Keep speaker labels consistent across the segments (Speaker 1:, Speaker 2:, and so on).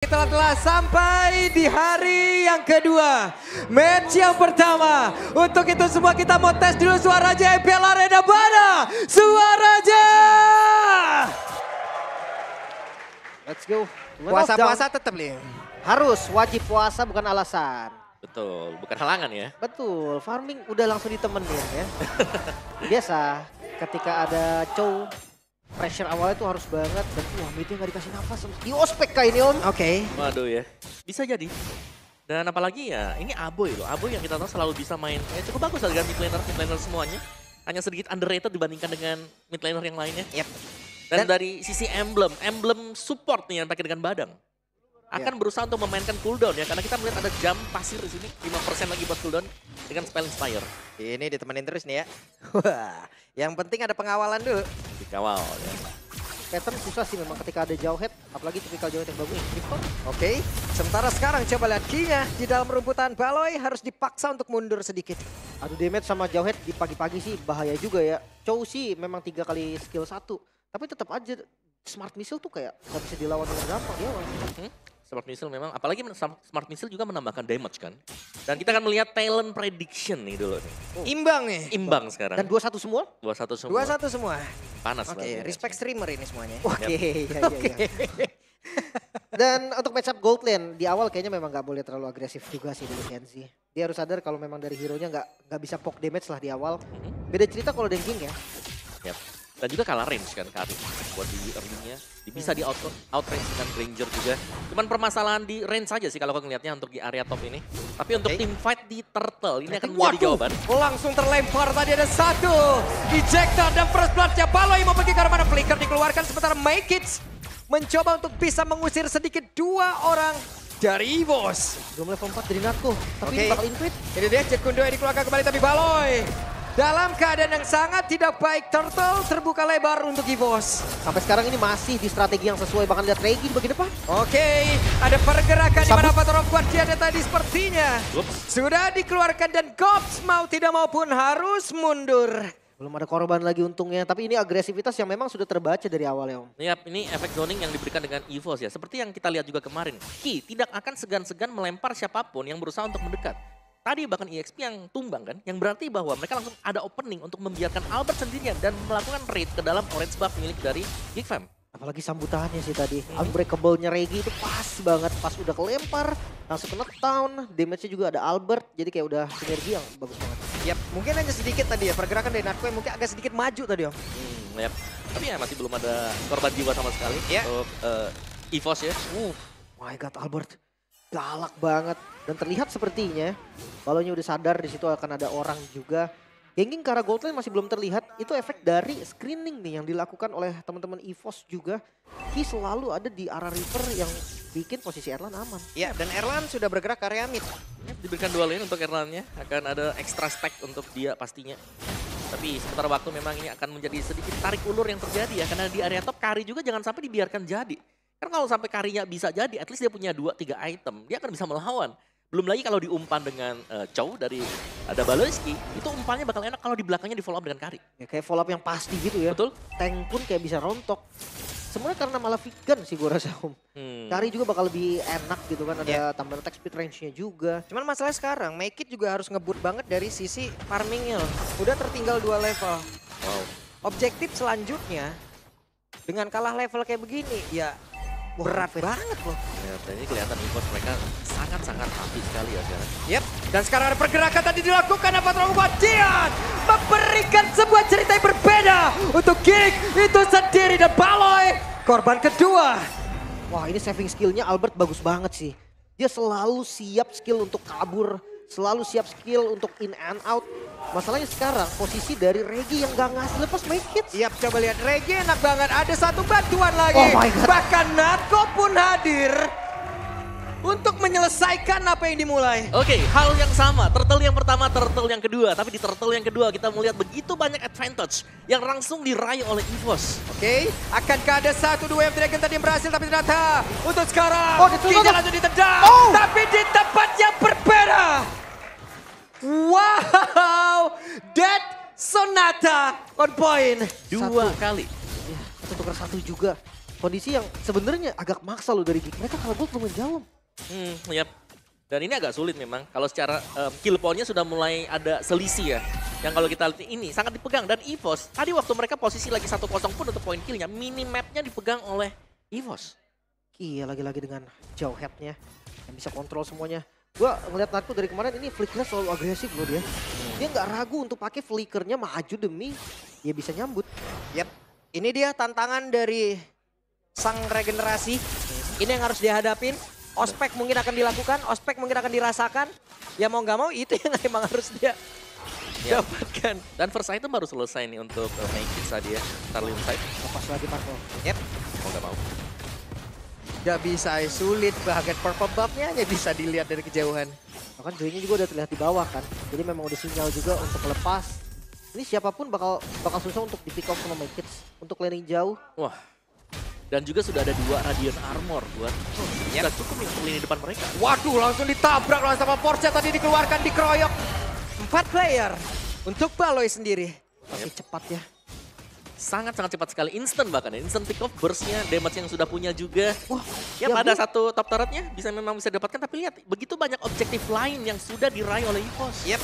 Speaker 1: Telah sampai di hari yang kedua, match yang pertama. Untuk itu semua kita mau tes dulu suaranya MPL Arena. Mana suaranya?
Speaker 2: Let's go.
Speaker 1: Puasa-puasa tetap nih.
Speaker 2: Harus, wajib puasa bukan alasan.
Speaker 3: Betul, bukan halangan ya.
Speaker 2: Betul, farming udah langsung ditemenin ya. Biasa ketika ada cow, pressure awalnya tuh harus banget. Dan wah midnya gak dikasih nafas. Di ospek kayak ini om.
Speaker 1: Oke.
Speaker 3: Waduh ya, bisa jadi. Dan apalagi ya, ini Aboy loh. Aboy yang kita tahu selalu bisa main cukup bagus dengan mid laner semuanya. Hanya sedikit underrated dibandingkan dengan mid laner yang lainnya.
Speaker 1: Yep.
Speaker 3: Dan dari sisi emblem support nih yang pakai dengan Badang. Akan berusaha untuk memainkan cooldown ya. Karena kita melihat ada jam pasir di sini. 5% lagi buat cooldown dengan spell Inspire.
Speaker 1: Ini ditemenin terus nih ya. Wah, yang penting ada pengawalan dulu.
Speaker 3: Dikawal ya.
Speaker 2: Pattern susah sih memang ketika ada jauh head. Apalagi tipikal jauh head yang bagus.
Speaker 1: Oke, sementara sekarang coba lihat Kinya di dalam rumputan. Baloy harus dipaksa untuk mundur sedikit.
Speaker 2: Aduh damage sama jauh head di pagi-pagi sih bahaya juga ya. Cow sih memang 3 kali skill 1. Tapi tetap aja smart missile tuh kayak gak bisa dilawan dengan gampang ya.
Speaker 3: Smart Missile memang, apalagi Smart Missile juga menambahkan damage kan. Dan kita akan melihat talent prediction nih dulu nih.
Speaker 1: Imbang nih.
Speaker 3: Imbang sekarang.
Speaker 2: Dan 2-1 semua?
Speaker 3: 2-1 semua.
Speaker 1: 2-1 semua.
Speaker 3: Panas
Speaker 1: Oke, respect streamer ini semuanya.
Speaker 2: Oke, iya. Dan untuk matchup gold lane di awal kayaknya memang nggak boleh terlalu agresif juga sih dari Kenzie. Dia harus sadar kalau memang dari hero-nya nggak bisa poke damage lah di awal. Beda cerita kalau Denking ya.
Speaker 3: Yap. Dan juga kalah range kan Karin buat di early-nya. Bisa di outrange dengan Granger juga. Cuman permasalahan di range saja sih kalau aku ngelihatnya untuk di area top ini. Tapi untuk team fight di Turtle ini akan menjadi jawaban.
Speaker 1: Langsung terlempar tadi ada satu. Ejector dan first blood-nya Baloy mau pergi ke arah mana. Flicker dikeluarkan sementara Make It mencoba untuk bisa mengusir sedikit 2 orang dari EVOS.
Speaker 2: Belum level 4 dari Natko, tapi ini bakal intuit.
Speaker 1: Ini dia Jet Kundo yang dikeluarkan kembali tapi Baloy dalam keadaan yang sangat tidak baik. Turtle terbuka lebar untuk EVOS.
Speaker 2: Sampai sekarang ini masih di strategi yang sesuai, bahkan lihat Regi di bagian depan.
Speaker 1: Oke, ada pergerakan di mana Pator of Guardian tadi sepertinya sudah dikeluarkan dan Gops mau tidak mau pun harus mundur.
Speaker 2: Belum ada korban lagi untungnya, tapi ini agresivitas yang memang sudah terbaca dari awal ya om.
Speaker 3: Yap, ini efek zoning yang diberikan dengan EVOS ya. Seperti yang kita lihat juga kemarin. Ki tidak akan segan-segan melempar siapapun yang berusaha untuk mendekat. Tadi bahkan EXP yang tumbang kan, yang berarti bahwa mereka langsung ada opening untuk membiarkan Albert sendirian dan melakukan raid ke dalam orange buff milik dari Geekfam.
Speaker 2: Apalagi sambutannya sih tadi, unbreakable-nya Regi itu pas banget, pas udah kelempar, langsung kena down, damage-nya juga ada Albert, jadi kayak udah sinergi yang bagus banget.
Speaker 1: Yap, mungkin hanya sedikit tadi ya, pergerakan dari Natko yang mungkin agak sedikit maju tadi om.
Speaker 3: Yap. Tapi ya masih belum ada korban jiwa sama sekali untuk EVOS ya.
Speaker 2: My God, Albert galak banget. Dan terlihat sepertinya, Baloynya udah sadar di situ akan ada orang juga. Gengking ke arah gold lane masih belum terlihat. Itu efek dari screening nih yang dilakukan oleh teman-teman EVOS juga. Ki selalu ada di arah river yang bikin posisi Erlan aman.
Speaker 1: Ya, dan Erlan sudah bergerak ke area mid.
Speaker 3: Diberikan 2 lane untuk Erlannya, akan ada extra stack untuk dia pastinya. Tapi sementara waktu memang ini akan menjadi sedikit tarik ulur yang terjadi ya. Karena di area top Kari juga jangan sampai dibiarkan jadi. Karena kalau sampai Karinya bisa jadi, at least dia punya 2-3 item. Dia akan bisa melawan. Belum lagi kalau diumpan dengan Chow dari ada Baloyski, itu umpannya bakal enak kalau di belakangnya di follow up dengan Kari.
Speaker 2: Ya, kayak follow up yang pasti gitu ya.
Speaker 3: Betul.
Speaker 2: Tank pun kayak bisa rontok. Sebenarnya karena malah vegan sih gue rasa om. Kari juga bakal lebih enak gitu kan, ada tambahan attack speed range-nya juga.
Speaker 1: Cuman masalah sekarang, Make It juga harus ngebut banget dari sisi farmingnya loh. Udah tertinggal 2 level.
Speaker 3: Wow.
Speaker 1: Objektif selanjutnya, dengan kalah level kayak begini, ya berat banget loh.
Speaker 3: Ya, dan ini kelihatan EVOS mereka sangat-sangat api sekali ya sekarang.
Speaker 1: Yep, dan sekarang ada pergerakan tadi dilakukan apa Guardian memberikan sebuah cerita yang berbeda untuk Geek itu sendiri dan Baloy korban kedua.
Speaker 2: Wah ini saving skillnya Albert bagus banget sih. Dia selalu siap skill untuk kabur, selalu siap skill untuk in and out. Masalahnya sekarang posisi dari Regi yang gak ngasih lepas Make It.
Speaker 1: Yap, coba lihat Regi enak banget, ada satu bantuan lagi.
Speaker 2: Oh my God.
Speaker 1: Bahkan Natko pun hadir untuk menyelesaikan apa yang dimulai.
Speaker 3: Oke, hal yang sama. Turtle yang pertama, turtle yang kedua. Tapi di turtle yang kedua kita melihat begitu banyak advantage yang langsung diraih oleh EVOS.
Speaker 1: Oke, akankah ada 1-2 yang Dragon tadi yang berhasil, tapi ternyata untuk sekarang
Speaker 2: ditutup.
Speaker 1: Kinya langsung ditendang. Tapi di tempat yang berbeda. Wow, Dead Sonata on point.
Speaker 3: 2 kali.
Speaker 2: Ya, satu tukar satu juga. kondisi yang sebenarnya agak maksa loh dari Geek. Mereka kalah gold lumayan jauh.
Speaker 3: Yap. Dan ini agak sulit memang. Kalau secara kill point-nya sudah mulai ada selisih ya. Yang kalau kita lihat ini sangat dipegang. Dan EVOS, tadi waktu mereka posisi lagi 1-0 pun untuk poin killnya, minimapnya dipegang oleh EVOS.
Speaker 2: Iya, lagi-lagi dengan jauh headnya yang bisa kontrol semuanya. Gua ngeliat Natko dari kemarin ini flickernya selalu agresif loh dia. Dia nggak ragu untuk pakai flickernya maju demi dia bisa nyambut.
Speaker 1: Yap, ini dia tantangan dari sang regenerasi. Ini yang harus dihadapin. Ospek mungkin akan dilakukan, ospek mungkin akan dirasakan. Ya mau nggak mau itu yang emang harus dia dapatkan.
Speaker 3: Dan first item baru selesai nih untuk make it tadi ya. Starling side.
Speaker 2: Lepas lagi Marco.
Speaker 1: Yap,
Speaker 3: Mau nggak mau.
Speaker 1: nggak bisa sulit. Bahkan purple buff-nya hanya bisa dilihat dari kejauhan.
Speaker 2: Bahkan Joy-nya juga udah terlihat di bawah kan. Jadi memang udah sinyal juga untuk lepas. Ini siapapun bakal susah untuk di pick off sama Make Kids. Untuk landing jauh.
Speaker 3: Wah. Dan juga sudah ada 2 Radiant Armor buat nggak cukup yang lini depan mereka.
Speaker 1: Waduh, langsung ditabrak langsung sama Porsche tadi dikeluarkan, dikeroyok. 4 player untuk Baloi sendiri.
Speaker 2: Masih cepat ya.
Speaker 3: Sangat-sangat cepat sekali, instant bahkan ya. Instant pick off, burst-nya, damage yang sudah punya juga.
Speaker 2: Wah,
Speaker 3: Ya pada satu top turret-nya memang bisa didapatkan, tapi lihat begitu banyak objektif lain yang sudah diraih oleh EVOS.
Speaker 1: Yep.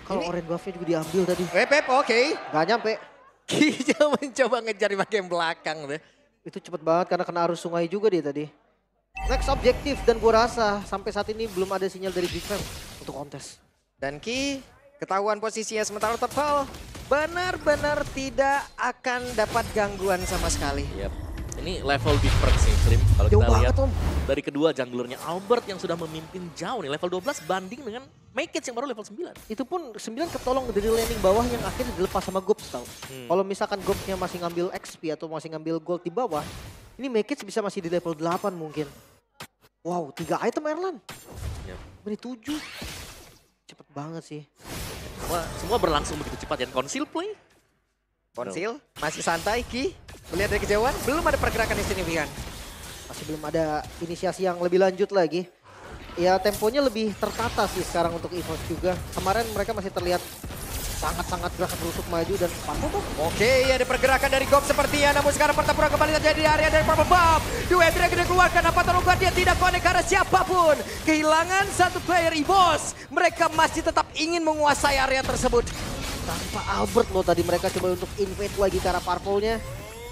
Speaker 2: Kalau
Speaker 1: Ini-
Speaker 2: orange buff-nya juga diambil tadi.
Speaker 1: Pep, oke.
Speaker 2: Gak nyampe.
Speaker 1: Kijang mencoba ngejar di bagian belakang deh.
Speaker 2: Itu cepet banget karena kena arus sungai juga dia tadi. Next objektif dan gua rasa sampai saat ini belum ada sinyal dari Big Fam untuk kontes.
Speaker 1: Dan Ki, ketahuan posisinya sementara Topal benar-benar tidak akan dapat gangguan sama sekali.
Speaker 3: Yap. Ini level difference sih, Slim. Kalau
Speaker 2: Jauh
Speaker 3: kita lihat
Speaker 2: banget Om.
Speaker 3: dari kedua junglernya, Albert yang sudah memimpin jauh nih, level 12 banding dengan Make It yang baru level 9.
Speaker 2: Itu pun 9 ketolong dari landing bawah yang akhirnya dilepas sama Gobs tau. Kalau misalkan Gobsnya masih ngambil XP atau masih ngambil gold di bawah, ini Make It bisa masih di level 8 mungkin. Wow, 3 item Erlan.
Speaker 3: Yap.
Speaker 2: Beri 7. Cepet banget sih.
Speaker 3: Semua berlangsung begitu cepat dan conceal play.
Speaker 1: Konsil masih santai Ki. Melihat dari kejauhan belum ada pergerakan yang signifikan.
Speaker 2: Masih belum ada inisiasi yang lebih lanjut lagi. Ya temponya lebih tertata sih sekarang untuk EVOS juga. Kemarin mereka masih terlihat sangat-sangat gerak berusuk maju dan pantau tuh.
Speaker 1: Oke, ada pergerakan dari Gob sepertinya. Namun sekarang pertempuran kembali terjadi di area dari Purple Buff. Dua Dragon dikeluarkan. Apa terluka dia tidak connect karena siapapun. Kehilangan satu player EVOS. Mereka masih tetap ingin menguasai area tersebut.
Speaker 2: Tanpa Albert loh tadi mereka coba untuk invade lagi ke arah Purple-nya.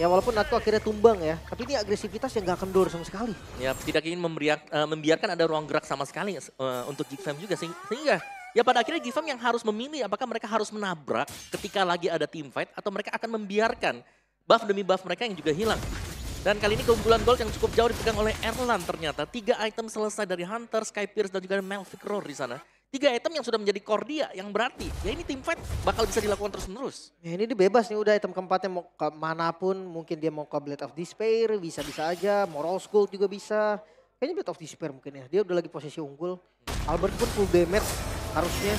Speaker 2: Ya walaupun Natko akhirnya tumbang ya. Tapi ini agresivitas yang gak kendor sama sekali.
Speaker 3: Ya tidak ingin membiarkan ada ruang gerak sama sekali untuk Gigfam juga. Sehingga ya pada akhirnya Gigfam yang harus memilih apakah mereka harus menabrak ketika lagi ada team fight. Atau mereka akan membiarkan buff demi buff mereka yang juga hilang. Dan kali ini keunggulan gold yang cukup jauh dipegang oleh Erlan ternyata. 3 item selesai dari Hunter, Skypierce dan juga Melvic Roar di sana. 3 item yang sudah menjadi core dia yang berarti ya ini team fight bakal bisa dilakukan terus-menerus.
Speaker 2: Ya ini dia bebas nih udah item keempatnya mau ke manapun. Mungkin dia mau ke Blade of Despair bisa-bisa aja. Mau Rose Gold juga bisa. Kayaknya Blade of Despair mungkin ya. Dia udah lagi posisi unggul. Albert pun full damage harusnya.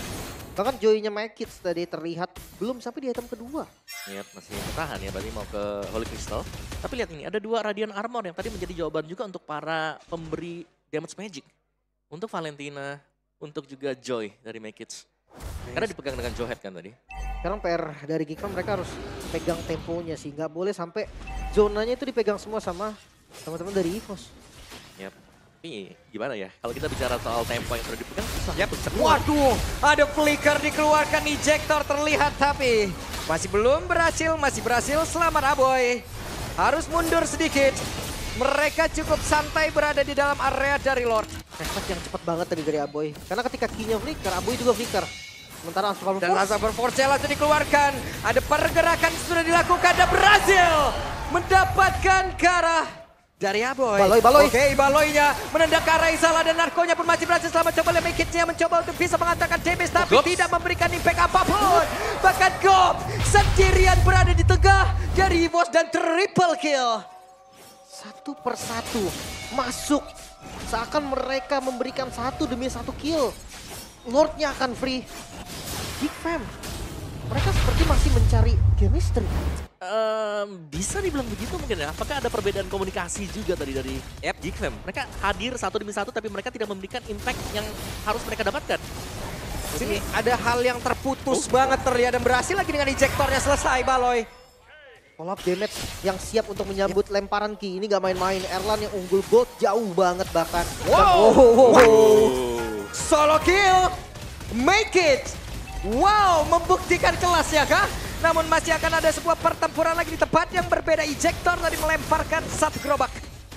Speaker 2: Bahkan Joy-nya Kids tadi terlihat belum sampai di item kedua.
Speaker 3: Ya masih bertahan ya berarti mau ke Holy Crystal. Tapi lihat ini ada 2 Radiant Armor yang tadi menjadi jawaban juga untuk para pemberi damage magic. Untuk Valentina, untuk juga Joy dari Make It. Karena dipegang dengan Joehead kan tadi.
Speaker 2: Sekarang PR dari Geekfam mereka harus pegang temponya sih. Nggak boleh sampai zonanya itu dipegang semua sama teman-teman dari EVOS.
Speaker 3: Yap. Tapi gimana ya, kalau kita bicara soal tempo yang sudah dipegang susah.
Speaker 1: Yap.
Speaker 3: untuk cepat.
Speaker 1: Waduh, ada flicker dikeluarkan, ejector terlihat tapi masih belum berhasil, masih berhasil. Selamat Aboy. Harus mundur sedikit. Mereka cukup santai berada di dalam area dari Lord.
Speaker 2: Refleks yang cepat banget tadi dari Aboy. Karena ketika key-nya flicker, Aboy juga flicker. Sementara Unstoppable
Speaker 1: Dan
Speaker 2: Force
Speaker 1: Unstoppable Force langsung dikeluarkan. Ada pergerakan sudah dilakukan dan berhasil mendapatkan ke arah dari Aboy.
Speaker 2: Baloi.
Speaker 1: Oke, Baloinya menendang ke arah Isala dan Narkonya pun masih berhasil selamat. Coba lihat Make-It-nya mencoba untuk bisa mengantarkan damage tapi
Speaker 3: Gops.
Speaker 1: tidak memberikan impact apapun. Bahkan Gob sendirian berada di tengah dari EVOS dan triple kill.
Speaker 2: satu persatu masuk. Seakan mereka memberikan satu demi satu kill. Lordnya akan free. Geekfam, mereka seperti masih mencari chemistry.
Speaker 3: Bisa dibilang begitu mungkin ya. Apakah ada perbedaan komunikasi juga tadi dari Gigfam? Mereka hadir satu demi satu tapi mereka tidak memberikan impact yang harus mereka dapatkan.
Speaker 1: Sini ada hal yang terputus banget terlihat dan berhasil lagi dengan ejektornya selesai Baloi.
Speaker 2: Follow up damage yang siap untuk menyambut lemparan Ki. Ini gak main-main. Erlan yang unggul gold jauh banget bahkan.
Speaker 1: Solo kill, make it. Wow, membuktikan kelas ya kah? Namun masih akan ada sebuah pertempuran lagi di tempat yang berbeda. Ejector tadi melemparkan satu gerobak.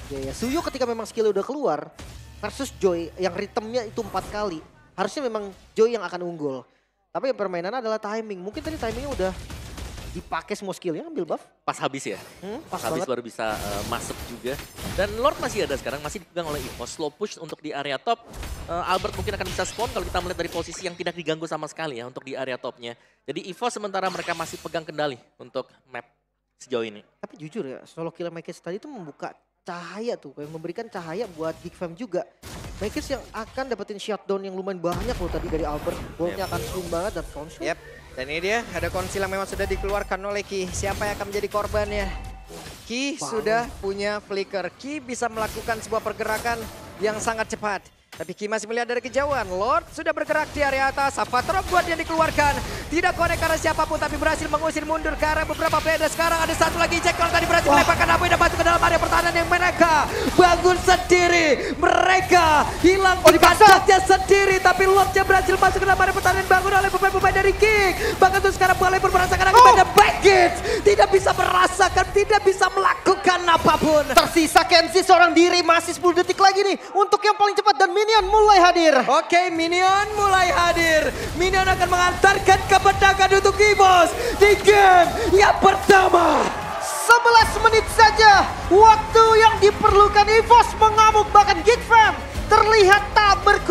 Speaker 2: Ya, Suyo ketika memang skillnya udah keluar versus Joy yang ritmenya itu 4 kali. Harusnya memang Joy yang akan unggul. Tapi yang permainan adalah timing. Mungkin tadi timingnya udah dipakai semua skillnya, ambil buff.
Speaker 3: Pas habis ya.
Speaker 2: Pas
Speaker 3: Habis
Speaker 2: banget.
Speaker 3: baru bisa masuk juga. Dan Lord masih ada sekarang, masih dipegang oleh EVOS. Slow push untuk di area top. Albert mungkin akan bisa spawn kalau kita melihat dari posisi yang tidak diganggu sama sekali ya untuk di area topnya. Jadi EVOS sementara mereka masih pegang kendali untuk map sejauh ini.
Speaker 2: Tapi jujur ya, solo kill Makers tadi itu membuka cahaya tuh. Yang memberikan cahaya buat Geek Fam juga. Makers yang akan dapetin shutdown yang lumayan banyak loh tadi dari Albert. Goldnya akan swing banget dan konsul.
Speaker 1: Yep. Dan ini dia, ada konsil yang memang sudah dikeluarkan oleh Ki. Siapa yang akan menjadi korbannya? Ki sudah punya flicker. Ki bisa melakukan sebuah pergerakan yang sangat cepat. Tapi Ki masih melihat dari kejauhan. Lord sudah bergerak di area atas. Avatar buat yang dikeluarkan. Tidak connect karena siapapun, tapi berhasil mengusir mundur ke arah beberapa player. Dan sekarang ada satu lagi Ejector tadi berhasil melemparkan Abu dan masuk ke dalam area pertahanan yang mereka bangun sendiri. Mereka hilang di kancahnya sendiri. Tapi Lordnya berhasil masuk ke dalam area pertahanan bangun oleh pemain-pemain dari King. Bahkan tuh sekarang boleh merasakan akibatnya Baggage. Tidak bisa merasakan, tidak bisa melakukan apapun.
Speaker 2: Tersisa Kenzie seorang diri, masih 10 detik lagi nih untuk yang paling cepat dan Minion mulai hadir.
Speaker 1: Oke, Minion mulai hadir. Minion akan mengantarkan kemenangan untuk EVOS di game yang pertama.
Speaker 2: 11 menit saja waktu yang diperlukan EVOS mengamuk, bahkan Geek Fam terlihat tak berkuasa.